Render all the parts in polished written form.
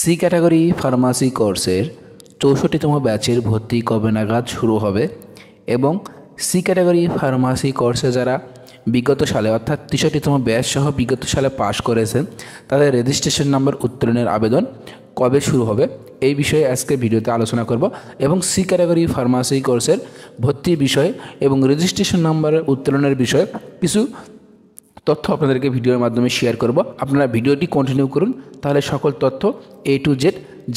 C category pharmacy কোর্সের ৬৪তম ব্যাচের ভর্তি কবে নাগাদ শুরু হবে এবং সি ক্যাটাগরি ফার্মাসি কোর্সে যারা বিগত সালে অর্থাৎ ৬৩তম ব্যাচ সহ বিগত সালে পাশ করেছেন তাদের রেজিস্ট্রেশন নাম্বার উত্তোলনের আবেদন কবে শুরু হবে এই বিষয়ে আজকে ভিডিওতে আলোচনা করব এবং সি ক্যাটাগরি ফার্মাসি কোর্সের ভর্তি বিষয় এবং রেজিস্ট্রেশন নাম্বারের উত্তোলনের বিষয়ে কিছু তথ্য আপনাদেরকে ভিডিওর মাধ্যমে শেয়ার করব। আপনারা ভিডিওটি কন্টিনিউ করুন, তাহলে সকল তথ্য A to Z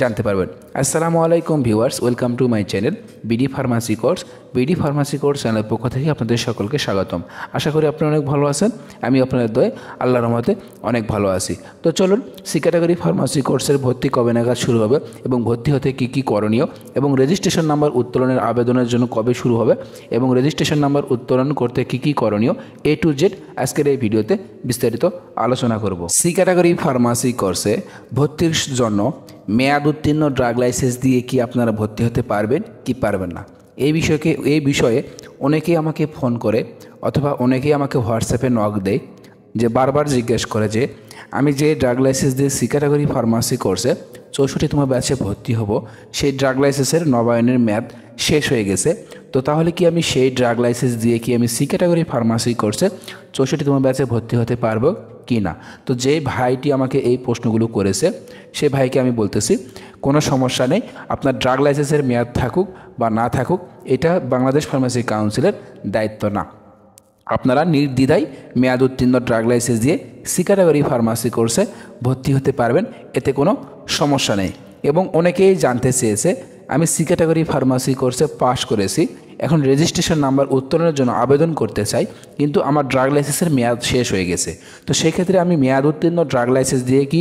জানতে পারবেন। আসসালামু আলাইকুম viewers, welcome to my channel BD pharmacy course. BD pharmacy course চ্যানেলের পক্ষ থেকে আপনাদের সকলকে স্বাগতম। আশা করি আপনারা অনেক ভালো আছেন, আমি আপনাদের দয়ে আল্লাহর রহমতে অনেক ভালো আছি। তো চলুন, সি ক্যাটাগরি ফার্মাসি কোর্সের ভর্তি কবে নাগাদ শুরু হবে এবং ভর্তি হতে কী কী করণীয় এবং রেজিস্ট্রেশন নাম্বার উত্তোলনের আবেদনের জন্য কবে শুরু হবে এবং রেজিস্ট্রেশন নাম্বার উত্তোলন করতে কী কী করণীয় A to Z আজকের এই ভিডিওতে বিস্তারিত আলোচনা করব। সি ক্যাটাগরি ফার্মাসি কোর্সে ভর্তির জন্য মেয়াদ উত্তীর্ণ ড্রাগ লাইসেন্স দিয়ে কি আপনারা ভর্তি হতে পারবেন কি পারবেন না, এই বিষয়ে অনেকেই আমাকে ফোন করে অথবা অনেকেই আমাকে হোয়াটসঅ্যাপে নক দেয়, যে বারবার জিজ্ঞেস করে যে আমি যে ড্রাগ লাইসেন্স দিয়ে সি ক্যাটাগরি ফার্মাসি কোর্সে ৬৪তম ব্যাচে ভর্তি হব, সেই ড্রাগ লাইসেন্সের নবায়নের মেয়াদ শেষ হয়ে গেছে, তো তাহলে কি আমি সেই ড্রাগ লাইসেন্স দিয়ে কি আমি সি ক্যাটাগরি ফার্মাসি কোর্সে ৬৪তম ব্যাচে ভর্তি হতে পারবো কি না। তো যে ভাইটি আমাকে এই প্রশ্নগুলো করেছে সে ভাইকে আমি বলতেছি কোনো সমস্যা নেই, আপনার ড্রাগ লাইসেন্সের মেয়াদ থাকুক বা না থাকুক এটা বাংলাদেশ ফার্মেসি কাউন্সিলের দায়িত্ব না। আপনারা নির্দ্বিধায় মেয়াদ উত্তীর্ণ ড্রাগ লাইসেন্স দিয়ে সি ক্যাটাগরি ফার্মাসি কোর্সে ভর্তি হতে পারবেন, এতে কোনো সমস্যা নেই। এবং অনেকেই জানতে চেয়েছে আমি সি ক্যাটাগরি ফার্মাসি কোর্সে পাশ করেছি, এখন রেজিস্ট্রেশন নাম্বার উত্তোলনের জন্য আবেদন করতে চাই, কিন্তু আমার ড্রাগ লাইসেন্সের মেয়াদ শেষ হয়ে গেছে, তো সেক্ষেত্রে আমি মেয়াদ উত্তীর্ণ ড্রাগ লাইসেন্স দিয়ে কি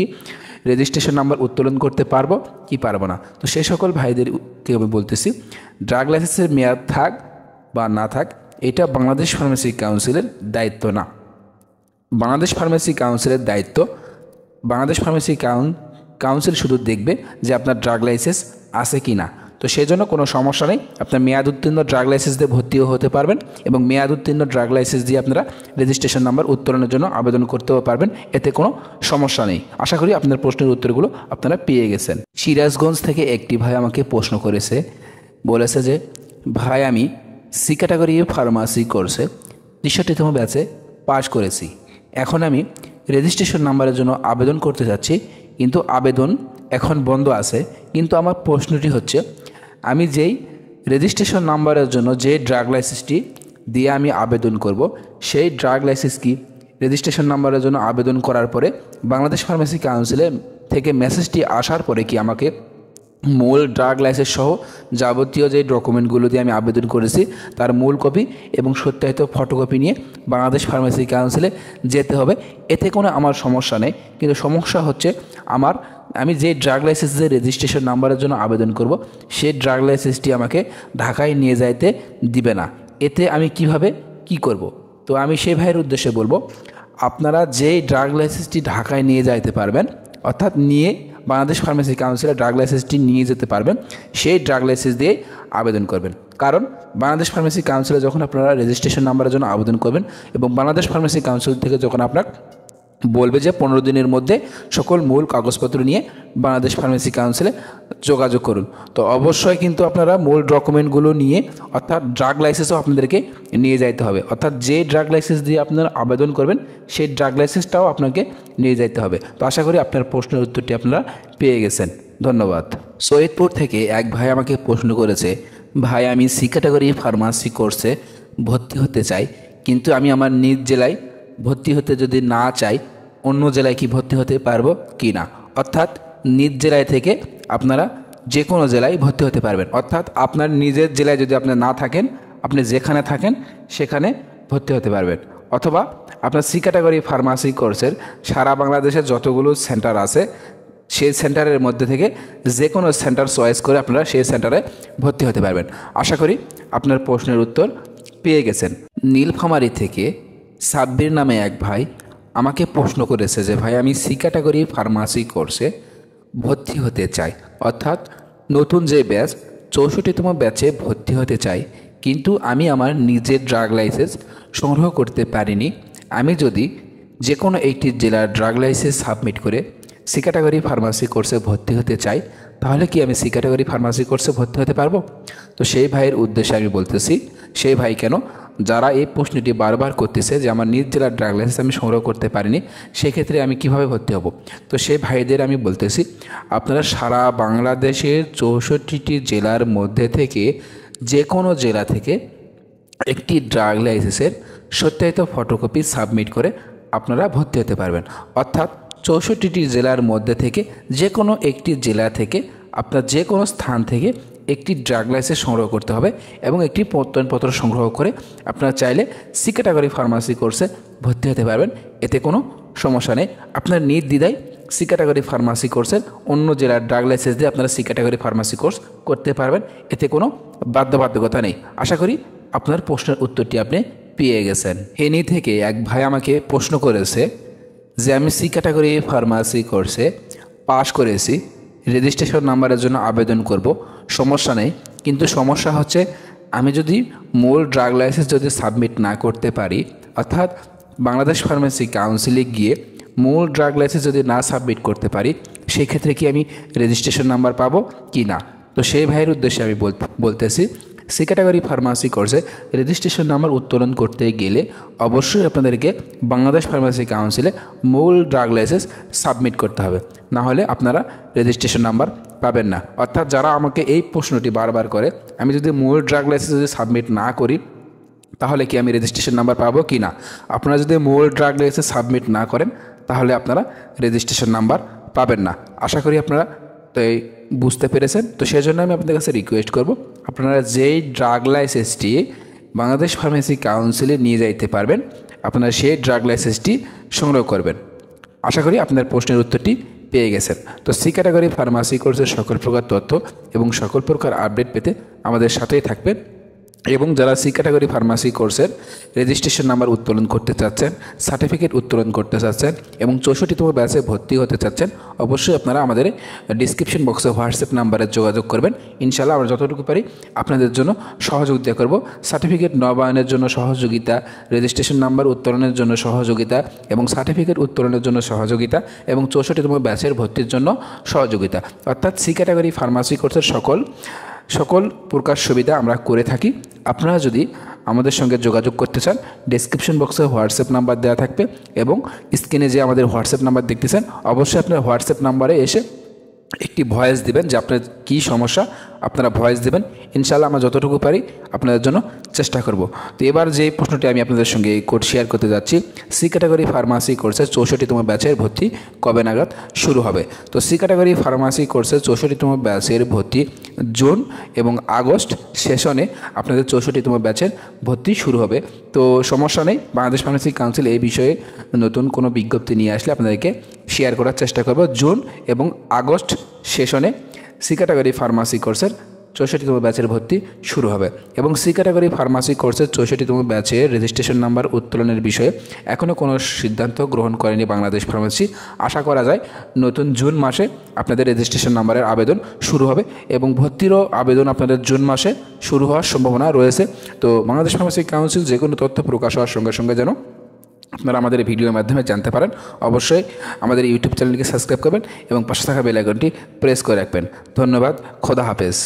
রেজিস্ট্রেশন নাম্বার উত্তোলন করতে পারবো কি পারবো না। তো সেই সকল ভাইদেরকে আমি বলতেছি ড্রাগ লাইসেন্সের মেয়াদ থাক বা না থাক এটা বাংলাদেশ ফার্মেসি কাউন্সিলের দায়িত্ব না। বাংলাদেশ ফার্মেসি কাউন্সিলের দায়িত্ব, বাংলাদেশ ফার্মেসি কাউন্সিল শুধু দেখবে যে আপনার ড্রাগ লাইসেন্স আছে কি না, তো সেই জন্য কোনো সমস্যা নেই, আপনার মেয়াদ উত্তীর্ণ ড্রাগ লাইসেন্স দিয়ে ভর্তিও হতে পারবেন এবং মেয়াদ উত্তীর্ণ ড্রাগ লাইসেন্স দিয়ে আপনারা রেজিস্ট্রেশন নাম্বার উত্তোলনের জন্য আবেদন করতেও পারবেন, এতে কোনো সমস্যা নেই। আশা করি আপনার প্রশ্নের উত্তরগুলো আপনারা পেয়ে গেছেন। সিরাজগঞ্জ থেকে একটি ভাই আমাকে প্রশ্ন করেছে, বলেছে যে ভাই আমি সি ক্যাটাগরি ফার্মাসি কোর্সে ৬৩তম ব্যাচে পাশ করেছি, এখন আমি রেজিস্ট্রেশন নাম্বারের জন্য আবেদন করতে যাচ্ছি, কিন্তু আবেদন এখন বন্ধ আছে। কিন্তু আমার প্রশ্নটি হচ্ছে আমি যেই রেজিস্ট্রেশন নাম্বারের জন্য যে ড্রাগ লাইসেন্সটি দিয়ে আমি আবেদন করব, সেই ড্রাগ লাইসেন্স কি রেজিস্ট্রেশন নাম্বারের জন্য আবেদন করার পরে বাংলাদেশ ফার্মেসি কাউন্সিলের থেকে মেসেজটি আসার পরে কি আমাকে মূল ড্রাগ লাইসেন্স সহ যাবতীয় যে ডকুমেন্টগুলো দিয়ে আমি আবেদন করেছি তার মূল কপি এবং সত্যায়িত ফটোকপি নিয়ে বাংলাদেশ ফার্মেসি কাউন্সিলে যেতে হবে, এতে কোনো আমার সমস্যা নেই। কিন্তু সমস্যা হচ্ছে আমি যে ড্রাগ লাইসেন্সের রেজিস্ট্রেশন নাম্বারের জন্য আবেদন করব সেই ড্রাগ লাইসেন্সটি আমাকে ঢাকায় নিয়ে যাইতে দিবে না, এতে আমি কিভাবে কি করব। তো আমি সেই ভাইয়ের উদ্দেশ্যে বলবো আপনারা যেই ড্রাগ লাইসেন্সটি ঢাকায় নিয়ে যাইতে পারবেন অর্থাৎ নিয়ে বাংলাদেশ ফার্মেসি কাউন্সিলে ড্রাগ লাইসেন্সটি নিয়ে যেতে পারবেন সেই ড্রাগ লাইসেন্স দিয়ে আবেদন করবেন। কারণ বাংলাদেশ ফার্মেসি কাউন্সিলে যখন আপনারা রেজিস্ট্রেশন নাম্বারের জন্য আবেদন করবেন এবং বাংলাদেশ ফার্মেসি কাউন্সিল থেকে যখন আপনার বলবে যে 15 দিনের মধ্যে সকল মূল কাগজপত্র নিয়ে বাংলাদেশ ফার্মেসি কাউন্সিলে যোগাযোগ করুন, তো অবশ্যই কিন্তু আপনারা মূল ডকুমেন্টগুলো নিয়ে অর্থাৎ ড্রাগ লাইসেন্সও আপনাদেরকে নিয়ে যাইতে হবে, অর্থাৎ যে ড্রাগ লাইসেন্স দিয়ে আপনারা আবেদন করবেন সেই ড্রাগ লাইসেন্সটাও আপনাকে নিয়ে যাইতে হবে। তো আশা করি আপনার প্রশ্নের উত্তরটি আপনারা পেয়ে গেছেন, ধন্যবাদ। সৈয়দপুর থেকে এক ভাই আমাকে প্রশ্ন করেছে, ভাই আমি সি ক্যাটাগরি ফার্মাসি কোর্সে ভর্তি হতে চাই, কিন্তু আমি আমার নিজ জেলায় ভর্তি হতে যদি না চাই অন্য জেলায় কি ভর্তি হতে পারবো কি না। অর্থাৎ নিজ জেলায় থেকে আপনারা যে কোনো জেলায় ভর্তি হতে পারবেন, অর্থাৎ আপনার নিজের জেলায় যদি আপনি না থাকেন আপনি যেখানে থাকেন সেখানে ভর্তি হতে পারবেন, অথবা আপনার সি ক্যাটাগরি ফার্মাসি কোর্সের সারা বাংলাদেশের যতগুলো সেন্টার আছে সেই সেন্টারের মধ্যে থেকে যে কোনো সেন্টার চয়েস করে আপনারা সেই সেন্টারে ভর্তি হতে পারবেন। আশা করি আপনার প্রশ্নের উত্তর পেয়ে গেছেন। নীলফামারী থেকে সাব্বির নামে এক ভাই আমাকে প্রশ্ন করেছে যে ভাই আমি সি ক্যাটাগরি ফার্মাসি কোর্সে ভর্তি হতে চাই, অর্থাৎ নতুন যে ব্যাচ ৬৪তম ব্যাচে ভর্তি হতে চাই, কিন্তু আমি আমার নিজের ড্রাগ লাইসেন্স সংগ্রহ করতে পারিনি। আমি যদি যে কোনো একটি জেলার ড্রাগ লাইসেন্স সাবমিট করে সি ক্যাটাগরি ফার্মাসি কোর্সে ভর্তি হতে চাই, তাহলে কি আমি সি ক্যাটাগরি ফার্মাসি কোর্সে ভর্তি হতে পারবো? তো সেই ভাইয়ের উদ্দেশ্যে আমি বলতেছি, সেই ভাই কেন, যারা এই প্রশ্নটি বারবার করতেছে যে আমার নিজ জেলার ড্রাগ লাইসেন্স আমি সংগ্রহ করতে পারিনি, সেক্ষেত্রে আমি কিভাবে ভর্তি হব। তো সেই ভাইদের আমি বলতেছি, আপনারা সারা বাংলাদেশের 64টি জেলার মধ্যে থেকে যে কোনো জেলা থেকে একটি ড্রাগ লাইসেন্সের সত্যায়িত ফটোকপি সাবমিট করে আপনারা ভর্তি হতে পারবেন। অর্থাৎ 64টি জেলার মধ্যে থেকে যে কোনো একটি জেলা থেকে আপনার যে কোনো স্থান থেকে একটি ড্রাগ লাইসেন্স সংগ্রহ করতে হবে এবং একটি প্রত্যয়নপত্র সংগ্রহ করে আপনারা চাইলে সি ক্যাটাগরি ফার্মাসি কোর্সে ভর্তি হতে পারবেন। এতে কোনো সমস্যা নেই। আপনার নির্দ্বিধায় সি ক্যাটাগরি ফার্মাসি কোর্সের অন্য জেলার ড্রাগ লাইসেন্স দিয়ে আপনারা সি ক্যাটাগরি ফার্মাসি কোর্স করতে পারবেন। এতে কোনো বাধ্যবাধকতা নেই। আশা করি আপনার প্রশ্নের উত্তরটি আপনি পেয়ে গেছেন। এনি থেকে এক ভাই আমাকে প্রশ্ন করেছে যে আমি সি ক্যাটাগরি ফার্মাসি কোর্সে পাশ করেছি, রেজিস্ট্রেশন নাম্বারের জন্য আবেদন করব, সমস্যা নেই, কিন্তু সমস্যা হচ্ছে আমি যদি মূল ড্রাগ লাইসেন্স যদি সাবমিট না করতে পারি, অর্থাৎ বাংলাদেশ ফার্মেসি কাউন্সিলে গিয়ে মূল ড্রাগ লাইসেন্স যদি না সাবমিট করতে পারি, সেই ক্ষেত্রে কি আমি রেজিস্ট্রেশন নাম্বার পাবো কি না। তো সেই ভাইয়ের উদ্দেশ্যে আমি বলতেছি, সি ক্যাটাগরি ফার্মাসি কোর্সে রেজিস্ট্রেশন নাম্বার উত্তোলন করতে গেলে অবশ্যই আপনাদেরকে বাংলাদেশ ফার্মাসি কাউন্সিলে মূল ড্রাগ লাইসেন্স সাবমিট করতে হবে, না হলে আপনারা রেজিস্ট্রেশন নাম্বার পাবেন না। অর্থাৎ যারা আমাকে এই প্রশ্নটি বারবার করে, আমি যদি মূল ড্রাগ লাইসেন্স যদি সাবমিট না করি তাহলে কি আমি রেজিস্ট্রেশন নাম্বার পাবো কি না, আপনারা যদি মূল ড্রাগ লাইসেন্স সাবমিট না করেন তাহলে আপনারা রেজিস্ট্রেশন নাম্বার পাবেন না। আশা করি আপনারা তো এই বুঝতে পেরেছেন। তো সেই জন্য আমি আপনাদের কাছে রিকোয়েস্ট করব, আপনারা যেই ড্রাগ লাইসেন্সটি বাংলাদেশ ফার্মেসি কাউন্সিলে নিয়ে যাইতে পারবেন, আপনারা সেই ড্রাগ লাইসেন্সটি সংগ্রহ করবেন। আশা করি আপনার প্রশ্নের উত্তরটি পেয়ে গেছেন। তো সি ক্যাটাগরি ফার্মাসি কোর্সের সকল প্রকার তথ্য এবং সকল প্রকার আপডেট পেতে আমাদের সাথেই থাকবেন। এবং যারা সি ক্যাটাগরি ফার্মাসি কোর্সের রেজিস্ট্রেশন নাম্বার উত্তোলন করতে চাচ্ছেন, সার্টিফিকেট উত্তোলন করতে চাচ্ছেন এবং 64তম ব্যাচে ভর্তি হতে চাচ্ছেন, অবশ্যই আপনারা আমাদের ডিসক্রিপশন বক্সে হোয়াটসঅ্যাপ নাম্বারে যোগাযোগ করবেন। ইনশাআল্লাহ আমরা যতটুকু পারি আপনাদের জন্য সহযোগিতা করব। সার্টিফিকেট নবায়নের জন্য সহযোগিতা, রেজিস্ট্রেশন নাম্বার উত্তোলনের জন্য সহযোগিতা এবং সার্টিফিকেট উত্তোলনের জন্য সহযোগিতা এবং 64তম ব্যাচের ভর্তির জন্য সহযোগিতা, অর্থাৎ সি ক্যাটাগরি ফার্মাসি কোর্সের সকল প্রকার সুবিধা আমরা করে থাকি। আপনারা যদি আমাদের সঙ্গে যোগাযোগ করতে চান, ডেসক্রিপশন বক্সে হোয়াটসঅ্যাপ নাম্বার দেওয়া থাকবে এবং স্ক্রিনে যে আমাদের হোয়াটসঅ্যাপ নাম্বার দেখতেছেন, অবশ্যই আপনার হোয়াটসঅ্যাপ নাম্বারে এসে একটি ভয়েস দিবেন যে আপনার কী সমস্যা, আপনারা ভয়েস দেবেন। ইনশাআল্লাহ আমরা যতটুকু পারি আপনাদের জন্য চেষ্টা করব। তো এবার যে প্রশ্নটি আমি আপনাদের সঙ্গে শেয়ার করতে যাচ্ছি, সি ক্যাটাগরি ফার্মাসি কোর্সের 64তম ব্যাচের ভর্তি কবে নাগাদ শুরু হবে। তো সি ক্যাটাগরি ফার্মাসি কোর্সের 64তম ব্যাচের ভর্তি জুন এবং আগস্ট সেশনে আপনাদের 64তম ব্যাচের ভর্তি শুরু হবে। তো সমস্যা নেই, বাংলাদেশ ফার্মেসি কাউন্সিল এই বিষয়ে নতুন কোনো বিজ্ঞপ্তি নিয়ে আসলে আপনাদেরকে শেয়ার করার চেষ্টা করব। জুন এবং আগস্ট সেশনে সি ক্যাটাগরি ফার্মাসি কোর্সের 64তম ব্যাচের ভর্তি শুরু হবে এবং সি ক্যাটাগরি ফার্মাসি কোর্সের 64তম ব্যাচের রেজিস্ট্রেশন নাম্বার উত্তোলনের বিষয়ে এখনও কোনো সিদ্ধান্ত গ্রহণ করেনি বাংলাদেশ ফার্মেসি। আশা করা যায় নতুন জুন মাসে আপনাদের রেজিস্ট্রেশন নাম্বারের আবেদন শুরু হবে এবং ভর্তিরও আবেদন আপনাদের জুন মাসে শুরু হওয়ার সম্ভাবনা রয়েছে। তো বাংলাদেশ ফার্মেসি কাউন্সিল যে কোনো তথ্য প্রকাশ হওয়ার সঙ্গে সঙ্গে যেন আপনারা আমাদের এই ভিডিওর মাধ্যমে জানতে পারেন, অবশ্যই আমাদের ইউটিউব চ্যানেলকে সাবস্ক্রাইব করবেন এবং পাশে থাকা বেল আইকনটি প্রেস করে রাখবেন। ধন্যবাদ, খোদা হাফেজ।